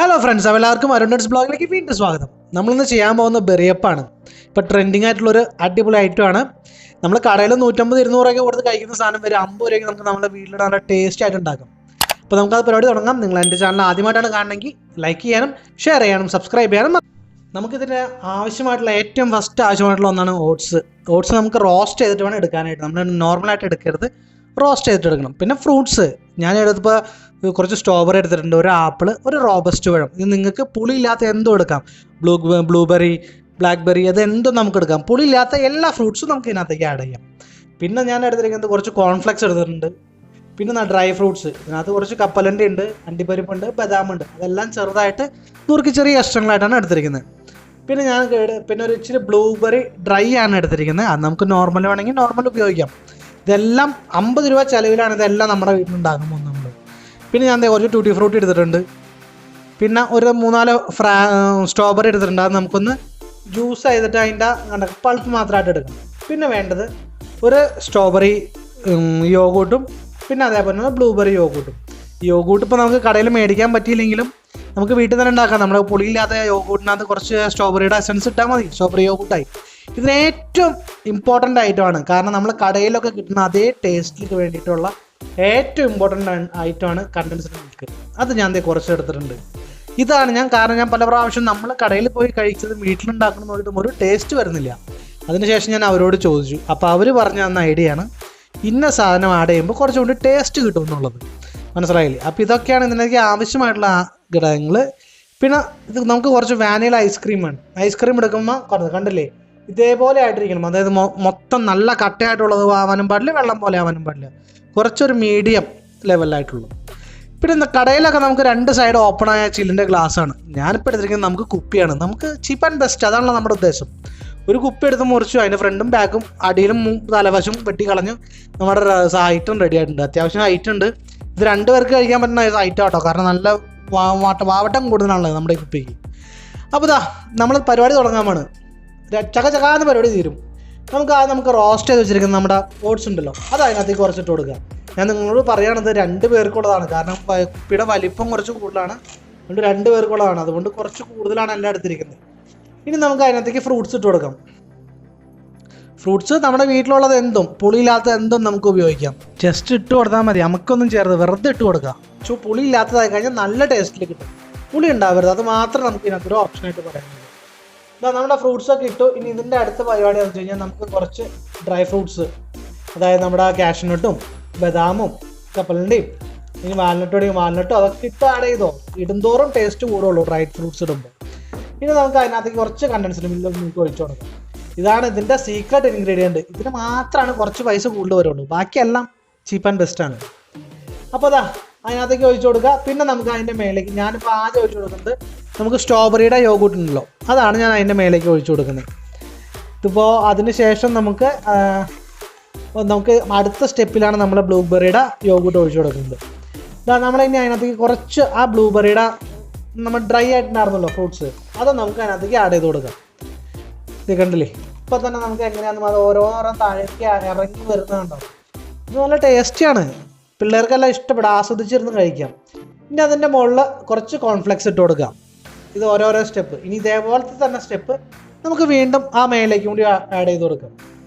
Hello friends, എല്ലാവർക്കും അരുൺസ് ബ്ലോഗിലേക്ക് വീണ്ടും സ്വാഗതം. നമ്മളിന്ന് ചെയ്യാൻ പോകുന്ന ബെറിയപ്പാണ്. ഇപ്പോൾ ട്രെൻഡിങ് ആയിട്ടുള്ളൊരു അടിപൊളി ഐറ്റമാണ്. നമ്മൾ കടയിൽ 150-200 രൂപയ്ക്ക് കൊടുത്ത് കഴിക്കുന്ന സാധനം വരെ 50 രൂപയ്ക്ക് നമുക്ക് നമ്മുടെ വീട്ടിൽ നല്ല ടേസ്റ്റ് ആയിട്ട് ഉണ്ടാക്കാം. അപ്പോൾ നമുക്കത് പരിപാടി തുടങ്ങാം. നിങ്ങൾ എൻ്റെ ചാനൽ ആദ്യമായിട്ടാണ് കാണണമെങ്കിൽ ലൈക്ക് ചെയ്യാനും ഷെയർ ചെയ്യാനും സബ്സ്ക്രൈബ് ചെയ്യാനും. നമുക്കിതിന് ആവശ്യമായിട്ടുള്ള ഏറ്റവും ഫസ്റ്റ് ആവശ്യമായിട്ടുള്ള ഒന്നാണ് ഓട്സ്. ഓട്സ് നമുക്ക് റോസ്റ്റ് ചെയ്തിട്ട് വേണം എടുക്കാനായിട്ട്. നമ്മൾ നോർമലായിട്ട് എടുക്കരുത്, റോസ്റ്റ് ചെയ്തിട്ട് എടുക്കണം. പിന്നെ ഫ്രൂട്ട്സ് ഞാൻ എടുത്തപ്പോൾ കുറച്ച് സ്ട്രോബെറി എടുത്തിട്ടുണ്ട്, ഒരു ആപ്പിൾ, ഒരു റോബസ്റ്റ് പഴം. ഇത് നിങ്ങൾക്ക് പുളിയില്ലാത്ത എന്തും എടുക്കാം. ബ്ലൂബെറി, ബ്ലാക്ക്ബെറി, അത് എന്തും നമുക്ക് എടുക്കാം. പുളിയില്ലാത്ത എല്ലാ ഫ്രൂട്ട്സും നമുക്ക് ഇതിനകത്തേക്ക് ആഡ് ചെയ്യാം. പിന്നെ ഞാൻ എടുത്തിരിക്കുന്നത് കുറച്ച് കോൺഫ്ലെക്സ് എടുത്തിട്ടുണ്ട്. പിന്നെ ഡ്രൈ ഫ്രൂട്ട്സ്, ഇതിനകത്ത് കുറച്ച് കപ്പലണ്ടി ഉണ്ട്, അണ്ടിപ്പരിപ്പുണ്ട്, ബദാമുണ്ട്. അതെല്ലാം ചെറുതായിട്ട് നുറുക്കി ചെറിയ കഷ്ണങ്ങളായിട്ടാണ് എടുത്തിരിക്കുന്നത്. പിന്നെ പിന്നെ ഒരു ഇച്ചിരി ബ്ലൂബെറി ഡ്രൈ ആണ് എടുത്തിരിക്കുന്നത്. അത് നമുക്ക് നോർമൽ വേണമെങ്കിൽ നോർമൽ ഉപയോഗിക്കാം. ഇതെല്ലാം 50 രൂപ ചിലവിലാണ് ഇതെല്ലാം നമ്മുടെ വീട്ടിലുണ്ടാകുമ്പോൾ നമ്മൾ. പിന്നെ ഞാൻ കുറച്ച് ടൂട്ടി ഫ്രൂട്ടി എടുത്തിട്ടുണ്ട്. പിന്നെ ഒരു 3-4 സ്ട്രോബെറി എടുത്തിട്ടുണ്ട്. അത് നമുക്കൊന്ന് ജ്യൂസ് ചെയ്തിട്ട് അതിൻ്റെ പൾപ്പ് മാത്രമായിട്ട് എടുക്കണം. പിന്നെ വേണ്ടത് ഒരു സ്ട്രോബെറി യോഗൂട്ടും, പിന്നെ അതേപോലെ തന്നെ ബ്ലൂബെറി യോഗൂട്ടും. യോഗൂട്ട് ഇപ്പോൾ നമുക്ക് കടയിൽ മേടിക്കാൻ പറ്റിയില്ലെങ്കിലും നമുക്ക് വീട്ടിൽ തന്നെ ഉണ്ടാക്കാം. നമ്മുടെ പുളിയില്ലാത്ത യോഗൂട്ടിനകത്ത് കുറച്ച് സ്ട്രോബെറിയുടെ എസൻസ് ഇട്ടാൽ മതി, സ്ട്രോബെറി യോഗൂട്ടായി. ഇതിന് ഏറ്റവും ഇമ്പോർട്ടൻ്റ് ഐറ്റമാണ്, കാരണം നമ്മൾ കടയിലൊക്കെ കിട്ടുന്ന അതേ ടേസ്റ്റിലേക്ക് വേണ്ടിയിട്ടുള്ള ഏറ്റവും ഇമ്പോർട്ടൻ്റ് ഐറ്റമാണ് കണ്ടൻസ്ഡ് മിൽക്ക്. അത് ഞാൻ കുറച്ച് എടുത്തിട്ടുണ്ട്. ഇതാണ് കാരണം ഞാൻ പല പ്രാവശ്യം നമ്മൾ കടയിൽ പോയി കഴിച്ചത് വീട്ടിലുണ്ടാക്കണം നോക്കിയിട്ടും ഒരു ടേസ്റ്റ് വരുന്നില്ല. അതിനുശേഷം ഞാൻ അവരോട് ചോദിച്ചു. അപ്പോൾ അവർ പറഞ്ഞു തന്ന ഐഡിയ ആണ് ഇന്ന സാധനം ആഡ് ചെയ്യുമ്പോൾ കുറച്ചുകൂടി ടേസ്റ്റ് കിട്ടും എന്നുള്ളത്. മനസ്സിലായില്ലേ? അപ്പോൾ ഇതൊക്കെയാണ് ഇതിനേക്ക് ആവശ്യമായിട്ടുള്ള ഘടകങ്ങൾ. പിന്നെ ഇത് നമുക്ക് കുറച്ച് വാനില ഐസ്ക്രീം വേണം. ഐസ്ക്രീം എടുക്കുമ്പോൾ കണ്ടില്ലേ, ഇതേപോലെ ആയിട്ടിരിക്കണം. അതായത് മൊത്തം നല്ല കട്ടയായിട്ടുള്ളത് ആവാനും പാടില്ല, വെള്ളം പോലെ ആവാനും പാടില്ല. കുറച്ചൊരു മീഡിയം ലെവലായിട്ടുള്ളൂ. പിന്നെ കടയിലൊക്കെ നമുക്ക് 2 സൈഡ് ഓപ്പൺ ആയ ചില്ലിൻ്റെ ഗ്ലാസ്സാണ്. ഞാനിപ്പോൾ എടുത്തിരിക്കുന്നത് നമുക്ക് കുപ്പിയാണ്. നമുക്ക് ചീപ്പ് ആൻഡ് ബെസ്റ്റ്, അതാണല്ലോ നമ്മുടെ ഉദ്ദേശം. ഒരു കുപ്പി എടുത്ത് മുറിച്ചു, അതിൻ്റെ ഫ്രണ്ടും ബാക്കും അടിയിലും തലവശം വെട്ടി കളഞ്ഞു നമ്മുടെ ഐറ്റം റെഡി ആയിട്ടുണ്ട്. അത്യാവശ്യം ഹൈറ്റ് ഉണ്ട്. ഇത് 2 പേർക്ക് കഴിക്കാൻ പറ്റുന്ന ഐറ്റം ആട്ടോ, കാരണം നല്ല വാവട്ടം കൂടുതലാണല്ലോ നമ്മുടെ ഈ കുപ്പിക്ക്. അപ്പോൾ ഇതാ നമ്മൾ പരിപാടി തുടങ്ങാൻ ചകാന്ന് പരിപാടി തീരും. നമുക്ക് റോസ്റ്റ് ചെയ്ത് വെച്ചിരിക്കുന്ന നമ്മുടെ ഓട്സ് ഉണ്ടല്ലോ, അത് അതിനകത്തേക്ക് കുറച്ചിട്ട് കൊടുക്കുക. ഞാൻ നിങ്ങളോട് പറയുകയാണത് 2 പേർക്കുള്ളതാണ്, കാരണം കുപ്പിയുടെ വലിപ്പം കുറച്ച് കൂടുതലാണ്. അതുകൊണ്ട് 2 പേർക്കുള്ളതാണ്, അതുകൊണ്ട് കുറച്ച് കൂടുതലാണ് എല്ലാം എടുത്തിരിക്കുന്നത്. ഇനി നമുക്ക് അതിനകത്തേക്ക് ഫ്രൂട്ട്സ് ഇട്ട് കൊടുക്കാം. ഫ്രൂട്ട്സ് നമ്മുടെ വീട്ടിലുള്ളത് എന്തും, പുളിയില്ലാത്ത എന്തും നമുക്ക് ഉപയോഗിക്കാം. ജസ്റ്റ് ഇട്ട് കൊടുത്താൽ മതി, നമുക്കൊന്നും ചേർത്ത് വെറുതെ ഇട്ട് കൊടുക്കാം. പുളി ഇല്ലാത്തതായി കഴിഞ്ഞാൽ നല്ല ടേസ്റ്റിൽ കിട്ടും. പുളി ഉണ്ടാവരുത്, അത് മാത്രം നമുക്ക് ഇതിനകത്തൊരു ഓപ്ഷനായിട്ട് പറയാം. ഇതാ നമ്മുടെ ഫ്രൂട്ട്സൊക്കെ ഇട്ടു. ഇനി ഇതിൻ്റെ അടുത്ത പരിപാടി എന്ന് വെച്ച് കഴിഞ്ഞാൽ നമുക്ക് കുറച്ച് ഡ്രൈ ഫ്രൂട്ട്സ്, അതായത് നമ്മുടെ കാഷ്നട്ടും ബദാമും കപ്പലണ്ടിയും ഇനി വാൽനട്ടും അതൊക്കെ ഇട്ട് ആഡ് ചെയ്തോ. ഇടുന്തോറും ടേസ്റ്റ് കൂടുള്ളൂ ഡ്രൈ ഫ്രൂട്ട്സ് ഇടുമ്പോൾ. ഇനി നമുക്ക് അതിനകത്തേക്ക് കുറച്ച് കണ്ടൻസ്ഡ് മിൽക്ക് ഒഴിച്ചു കൊടുക്കാം. ഇതാണ് ഇതിൻ്റെ സീക്രട്ട് ഇൻഗ്രീഡിയൻറ്റ്. ഇതിന് മാത്രമാണ് കുറച്ച് പൈസ കൂടുതൽ വരുള്ളൂ, ബാക്കിയെല്ലാം ചീപ്പ് ആൻഡ് ബെസ്റ്റ് ആണ്. അപ്പോൾ അതാ അതിനകത്തേക്ക് ഒഴിച്ചു കൊടുക്കുക. പിന്നെ നമുക്ക് അതിൻ്റെ മേലേക്ക് ഞാനിപ്പോൾ ആദ്യം ഒഴിച്ചു കൊടുക്കുന്നത് നമുക്ക് സ്ട്രോബെറിയുടെ യോഗൂട്ട് ഉണ്ടല്ലോ, അതാണ് ഞാൻ അതിൻ്റെ മേലേക്ക് ഒഴിച്ചു കൊടുക്കുന്നത്. ഇതിപ്പോൾ അതിന് ശേഷം നമുക്ക് അടുത്ത സ്റ്റെപ്പിലാണ് നമ്മൾ ബ്ലൂബെറിയുടെ യോഗൂട്ട് ഒഴിച്ചു കൊടുക്കുന്നത്. നമ്മളിനി അതിനകത്തേക്ക് കുറച്ച് ആ ബ്ലൂബെറിയുടെ നമ്മൾ ഡ്രൈ ആയിട്ടുണ്ടായിരുന്നല്ലോ ഫ്രൂട്ട്സ്, അത് നമുക്ക് അതിനകത്തേക്ക് ആഡ് ചെയ്ത് കൊടുക്കാം. ഇത് കണ്ടില്ലേ, ഇപ്പോൾ തന്നെ നമുക്ക് എങ്ങനെയാണെന്ന് അത് ഓരോരോ താഴേക്ക് ഇറങ്ങി വരുന്നതുണ്ടോ. ഇത് നല്ല ടേസ്റ്റിയാണ്, പിള്ളേർക്കെല്ലാം ഇഷ്ടപ്പെടും, ആസ്വദിച്ചിരുന്ന് കഴിക്കാം. ഇനി അതിൻ്റെ മുകളിൽ കുറച്ച് കോൺഫ്ലെക്സ് ഇട്ട് കൊടുക്കാം. ഇത് ഓരോരോ സ്റ്റെപ്പ്. ഇനി ഇതേപോലത്തെ തന്നെ സ്റ്റെപ്പ് നമുക്ക് വീണ്ടും ആ മേളിലേക്കും കൂടി ആഡ് ചെയ്ത് കൊടുക്കാം.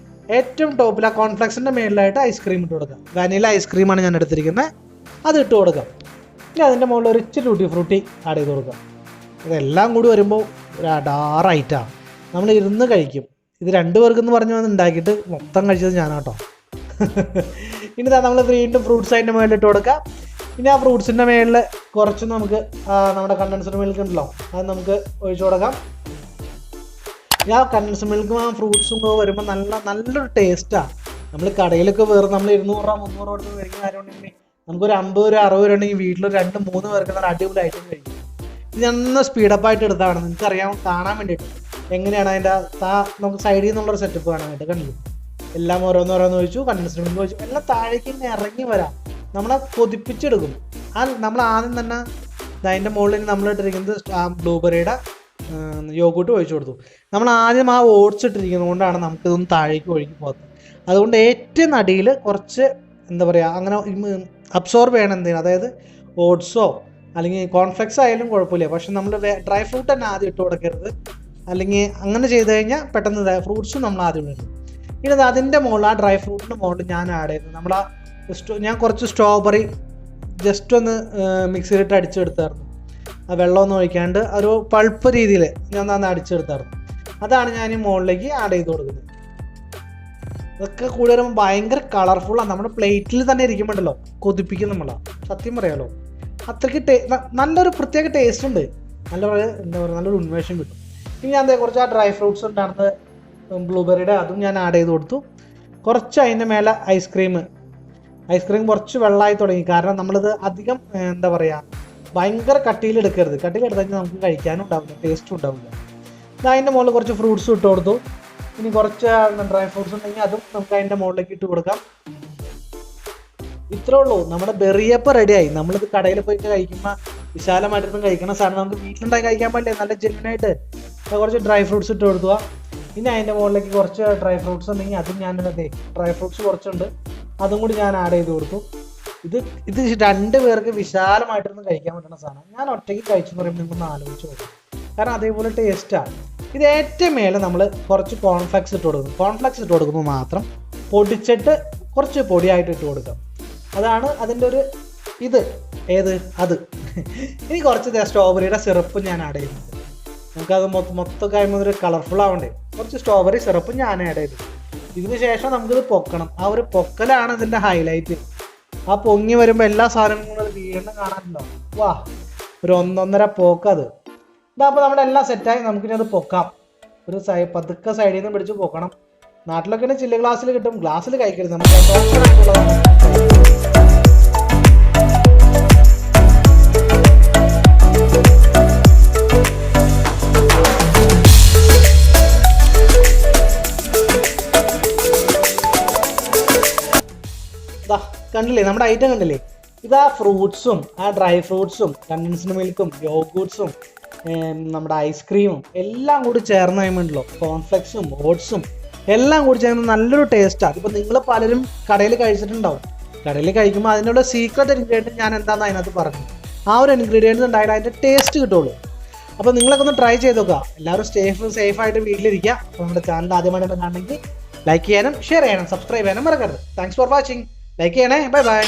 ഏറ്റവും ടോപ്പിൽ ആ കോൺഫ്ലെക്സിൻ്റെ മേളിലായിട്ട് ഐസ്ക്രീം ഇട്ട് കൊടുക്കാം. വാനില ഐസ്ക്രീമാണ് ഞാൻ എടുത്തിരിക്കുന്നത്, അത് ഇട്ട് കൊടുക്കാം. ഇനി അതിൻ്റെ മുകളിൽ ഒരു ഇച്ചിരി ടൂട്ടി ഫ്രൂട്ടി ആഡ് ചെയ്ത് കൊടുക്കാം. ഇതെല്ലാം കൂടി വരുമ്പോൾ ഒരു അടാറായിട്ടാണ്, നമ്മൾ ഇരുന്ന് കഴിക്കും. ഇത് 2 പേർക്കെന്ന് പറഞ്ഞു വന്ന് ഉണ്ടാക്കിയിട്ട് മൊത്തം കഴിച്ചത് ഞാനാട്ടോ. ഇനി നമ്മൾ വീണ്ടും ഫ്രൂട്ട്സ് അതിൻ്റെ മുകളിലിട്ട് കൊടുക്കുക. ഇനി ആ ഫ്രൂട്ട്സിൻ്റെ മുകളിൽ കുറച്ച് നമുക്ക് നമ്മുടെ കണ്ടൻസ്ഡ് മിൽക്ക് ഉണ്ടല്ലോ, അത് നമുക്ക് ഒഴിച്ചു കൊടുക്കാം. ആ കണ്ടൻസ്ഡ് മിൽക്കും ആ ഫ്രൂട്ട്സും വരുമ്പോൾ നല്ലൊരു ടേസ്റ്റാണ്. നമ്മൾ കടയിലൊക്കെ നമ്മൾ 200 രൂപ 300 രൂപ കൊടുത്ത് മേടിക്കുന്ന കാര്യം ഉണ്ടെങ്കിൽ നമുക്കൊരു 50 രൂപ 60 രൂപ ഉണ്ടെങ്കിൽ വീട്ടിൽ 2-3 പേർക്ക് നല്ല അടിപൊളി ഐറ്റം കഴിക്കും. ഇത് ഞാൻ സ്പീഡപ്പായിട്ട് എടുത്താണ്, നിങ്ങൾക്കറിയാം കാണാൻ വേണ്ടിയിട്ട് എങ്ങനെയാണ് അതിൻ്റെ നമുക്ക് സൈഡിൽ നിന്നുള്ളൊരു സെറ്റപ്പ് കാണാനായിട്ട്. കണ്ടില്ലേ, എല്ലാം ഓരോന്നോരോന്ന് ഒഴിച്ചു, കണ്ടൻസ്ഡ് മിൽക്ക് ഒഴിച്ചു, എല്ലാം താഴേക്ക് ഇങ്ങനെ ഇറങ്ങി വരാം. നമ്മളെ കൊതിപ്പിച്ചെടുക്കും. നമ്മൾ ആദ്യം തന്നെ അതിൻ്റെ മുകളിൽ നമ്മൾ ഇട്ടിരിക്കുന്നത് ആ ബ്ലൂബെറിയുടെ യോഗൂട്ട് ഒഴിച്ചു കൊടുത്തു. നമ്മൾ ആദ്യം ആ ഓട്സ് ഇട്ടിരിക്കുന്നത് കൊണ്ടാണ് നമുക്കിതൊന്നും താഴേക്ക് ഒഴുകി പോകാത്തത്. അതുകൊണ്ട് ഏറ്റവും അടിയിൽ കുറച്ച് എന്താ പറയുക, അങ്ങനെ അബ്സോർബ് ചെയ്യണം എന്തെങ്കിലും, അതായത് ഓട്സോ അല്ലെങ്കിൽ കോൺഫ്ലെക്സ് ആയാലും കുഴപ്പമില്ല. പക്ഷെ നമ്മൾ ഡ്രൈ ഫ്രൂട്ട് തന്നെ ആദ്യം ഇട്ട് കൊടുക്കരുത്. അല്ലെങ്കിൽ അങ്ങനെ ചെയ്ത് കഴിഞ്ഞാൽ പെട്ടെന്ന് ഫ്രൂട്ട്സും നമ്മൾ ആദ്യം ഇടും. ഇനി അതിൻ്റെ മുകളിൽ ആ ഡ്രൈ ഫ്രൂട്ടിൻ്റെ മുകളിൽ ഞാൻ ആഡ് ചെയ്യുന്നത് ഞാൻ കുറച്ച് സ്ട്രോബെറി ജസ്റ്റ് ഒന്ന് മിക്സിയിലിട്ട് അടിച്ചെടുത്തായിരുന്നു. ആ വെള്ളമൊന്നും ഒഴിക്കാണ്ട് ഒരു പൾപ്പ് രീതിയിൽ ഞാൻ ഒന്ന് അടിച്ചെടുത്തായിരുന്നു. അതാണ് ഞാൻ ഈ മുകളിലേക്ക് ആഡ് ചെയ്ത് കൊടുക്കുന്നത്. ഇതൊക്കെ കൂടി വരുമ്പോൾ ഭയങ്കര കളർഫുള്ളാണ്. നമ്മുടെ പ്ലേറ്റിൽ തന്നെ ഇരിക്കുമ്പോണ്ടല്ലോ കൊതിപ്പിക്കും നമ്മളാ, സത്യം പറയാലോ. അത്രയ്ക്ക് നല്ലൊരു പ്രത്യേക ടേസ്റ്റ് ഉണ്ട്. എന്താ പറയുക നല്ലൊരു ഉന്മേഷം കിട്ടും. ഇനി ഞാൻ കുറച്ച് ആ ഡ്രൈ ഫ്രൂട്ട്സ് ഉണ്ടായിരുന്നത് ബ്ലൂബെറിയുടെ അതും ഞാൻ ആഡ് ചെയ്ത് കൊടുത്തു. കുറച്ച് അതിൻ്റെ മേലെ ഐസ്ക്രീം കുറച്ച് വെള്ളമായി തുടങ്ങി. കാരണം നമ്മളിത് അധികം എന്താ പറയുക ഭയങ്കര കട്ടിയിലെടുക്കരുത്. കട്ടിയിലെടുത്ത് കഴിഞ്ഞാൽ നമുക്ക് കഴിക്കാനും ഉണ്ടാവില്ല, ടേസ്റ്റും ഉണ്ടാവില്ല. അതിൻ്റെ മുകളിൽ കുറച്ച് ഫ്രൂട്ട്സും ഇട്ട് കൊടുത്തു. ഇനി കുറച്ച് ഡ്രൈ ഫ്രൂട്ട്സ് ഉണ്ടെങ്കിൽ അതും നമുക്ക് അതിൻ്റെ മുകളിലേക്ക് ഇട്ട് കൊടുക്കാം. ഇത്രേ ഉള്ളൂ, നമ്മുടെ ബെറിയപ്പം റെഡിയായി. നമ്മളിത് കടയിൽ പോയിട്ട് കഴിക്കുമ്പോൾ വിശാലമായിട്ടൊന്നും കഴിക്കുന്ന സാധനം നമുക്ക് വീട്ടിലുണ്ടായി കഴിക്കാൻ പറ്റില്ലേ, നല്ല ജെന്യൂനായിട്ട്. കുറച്ച് ഡ്രൈ ഫ്രൂട്ട്സ് ഇട്ട് കൊടുക്കുക. ഇനി അതിൻ്റെ മുകളിലേക്ക് കുറച്ച് ഡ്രൈ ഫ്രൂട്ട്സ് ഉണ്ടെങ്കിൽ അതും ഞാൻ ഡ്രൈ ഫ്രൂട്ട്സ് കുറച്ചുണ്ട്, അതും കൂടി ഞാൻ ആഡ് ചെയ്ത് കൊടുത്തു. ഇത് 2 പേർക്ക് വിശാലമായിട്ടൊന്നും കഴിക്കാൻ പറ്റുന്ന സാധനം. ഞാൻ ഒറ്റയ്ക്ക് കഴിച്ചെന്ന് പറയുമ്പോൾ നിങ്ങൾക്കൊന്ന് ആലോചിച്ച് നോക്കും, കാരണം അതേപോലെ ടേസ്റ്റാണ്. ഇത് ഏറ്റവും മേലെ നമ്മൾ കുറച്ച് കോൺഫ്ലെക്സ് ഇട്ട് കൊടുക്കും. കോൺഫ്ലെക്സ് ഇട്ട് കൊടുക്കുമ്പോൾ മാത്രം പൊടിച്ചിട്ട് കുറച്ച് പൊടിയായിട്ട് ഇട്ട് കൊടുക്കാം. അതാണ് അതിൻ്റെ ഒരു അത്. ഇനി കുറച്ച് സ്ട്രോബെറിയുടെ സിറപ്പും ഞാൻ ആഡ് ചെയ്യുന്നുണ്ട്. നമുക്കത് മൊത്തം കഴിയുമ്പോൾ ഒരു കളർഫുൾ ആവണ്ടേ. കുറച്ച് സ്ട്രോബെറി സിറപ്പും ഞാൻ ആഡ് ചെയ്തു. ഇതിന് ശേഷം നമുക്കിത് പൊക്കണം. ആ ഒരു പൊക്കലാണ് ഇതിൻ്റെ ഹൈലൈറ്റ്. ആ പൊങ്ങി വരുമ്പോൾ എല്ലാ സാധനങ്ങളും വീണ്ടും കാണാനുണ്ടോ, വാ ഒരു 1.5 പോക്കത്. ഇതപ്പോൾ നമ്മുടെ എല്ലാം സെറ്റായി. നമുക്കിനി അത് പൊക്കാം. ഒരു പതുക്കെ സൈഡിൽ നിന്ന് പിടിച്ച് പൊക്കണം. നാട്ടിലൊക്കെ ചില്ല് ഗ്ലാസ്സിൽ കിട്ടും, ഗ്ലാസ്സിൽ കഴിക്കരുത്. നമുക്ക് കണ്ടില്ലേ നമ്മുടെ ഐറ്റം കണ്ടില്ലേ. ഇതാ ഫ്രൂട്ട്സും ആ ഡ്രൈ ഫ്രൂട്ട്സും കണ്ടൻസ്ഡ് മിൽക്കും യോഗൂട്ട്സും നമ്മുടെ ഐസ്ക്രീമും എല്ലാം കൂടി ചേർന്ന് കഴിയുമ്പോഴല്ലോ കോൺഫ്ലെക്സും ഓട്സും എല്ലാം കൂടി ചേർന്ന് നല്ലൊരു ടേസ്റ്റാണ്. ഇപ്പോൾ നിങ്ങൾ പലരും കടയിൽ കഴിച്ചിട്ടുണ്ടാവും. കടയിൽ കഴിക്കുമ്പോൾ അതിനുള്ള സീക്രട്ട് ഇൻഗ്രീഡിയൻറ്റ് ഞാൻ എന്താണെന്ന് അതിനകത്ത് പറഞ്ഞു. ആ ഒരു ഇൻഗ്രീഡിയൻറ്റ് ഉണ്ടായാലും അതിൻ്റെ ടേസ്റ്റ് കിട്ടുള്ളൂ. അപ്പോൾ നിങ്ങളൊക്കെ ഒന്ന് ട്രൈ ചെയ്ത് നോക്കുക. എല്ലാവരും സേഫായിട്ട് വീട്ടിലിരിക്കുക. അപ്പോൾ നമ്മുടെ ചാനൽ ആദ്യമായിട്ട് കാണണമെങ്കിൽ ലൈക്ക് ചെയ്യാനും ഷെയർ ചെയ്യാനും സബ്സ്ക്രൈബ് ചെയ്യാനും മറക്കരുത്. Thanks for watching. ലൈക്ക് ചെയ്യണേ. Bye bye.